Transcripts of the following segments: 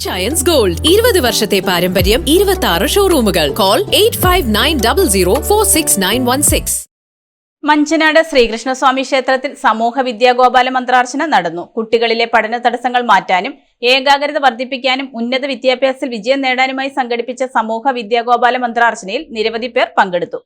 Giants Gold 20 വർഷത്തെ പാരമ്പര്യം 26 ഷോറൂമുകൾ call 8590046916. മഞ്ചനാട് Sreekrishnaswamy ക്ഷേത്രത്തിൽ സമൂഹ വിദ്യാഗോപാല മന്ത്രാർച്ചന നടന്നു. കുട്ടികളിലെ പഠന തടസ്സങ്ങൾ മാറ്റാനും ഏകാഗ്രത വർദ്ധിപ്പിക്കാനും ഉന്നത വിദ്യാഭ്യാസത്തിൽ വിജയം നേടാനുമായി സംഘടിപ്പിച്ച സമൂഹ വിദ്യാഗോപാല മന്ത്രാർച്ചനയിൽ നിരവധി പേർ പങ്കെടുത്തു.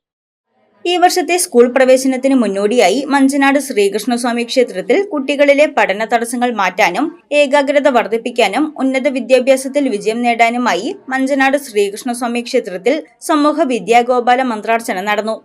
ഈ വർഷത്തെ സ്കൂൾ പ്രവേശനത്തിന് മുന്നോടിയായി മഞ്ചനാട് ശ്രീകൃഷ്ണസ്വാമി ക്ഷേത്രത്തിൽ കുട്ടികളിലെ പഠന തടസ്സങ്ങൾ മാറ്റാനും ഏകാഗ്രത വർദ്ധിപ്പിക്കാനും ഉന്നത വിദ്യാഭ്യാസത്തിൽ വിജയം നേടാനുമായി മഞ്ചനാട് ശ്രീകൃഷ്ണസ്വാമി ക്ഷേത്രത്തിൽ സമൂഹ വിദ്യാഗോപാല മന്ത്രാർച്ചന നടന്നു.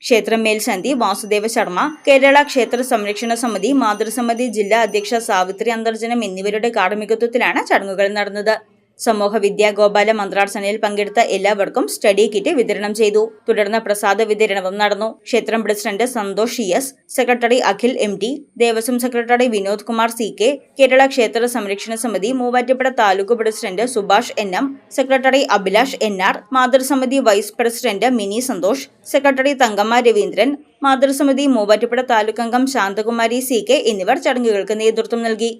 ക്ഷേത്രം മേൽശാന്തി വാസുദേവ ശർമ്മ, കേരള ക്ഷേത്ര സംരക്ഷണ സമിതി മാതൃസമിതി ജില്ലാ അധ്യക്ഷ സാവിത്രി അന്തർജനം എന്നിവരുടെ കാർമ്മികത്വത്തിലാണ് ചടങ്ങുകൾ നടന്നത്. സമൂഹ വിദ്യാഗോപാല മന്ത്രാർച്ചനയിൽ പങ്കെടുത്ത എല്ലാവർക്കും സ്റ്റഡി കിറ്റ് വിതരണം ചെയ്തു. തുടർന്ന് പ്രസാദ വിതരണവും നടന്നു. ക്ഷേത്രം president Santhosh S, secretary Akhil MT, Devaswom secretary Vinod Kumar CK, Kerala Kshetra Samrakshana Samithi Muvattupuzha taluk president Subhash NM, secretary Abhilash NR, Mathrusamithi vice president Mini Santhosh, secretary Thankamma Raveendran, Mathrusamithi Muvattupuzha taluk അംഗം ശാന്തകുമാരി CK എന്നിവർ ചടങ്ങുകൾക്ക് നേതൃത്വം നൽകി.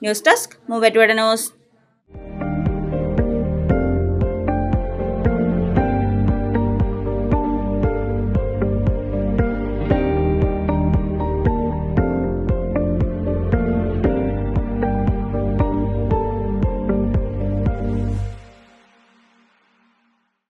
News desk Muvattupuzha news.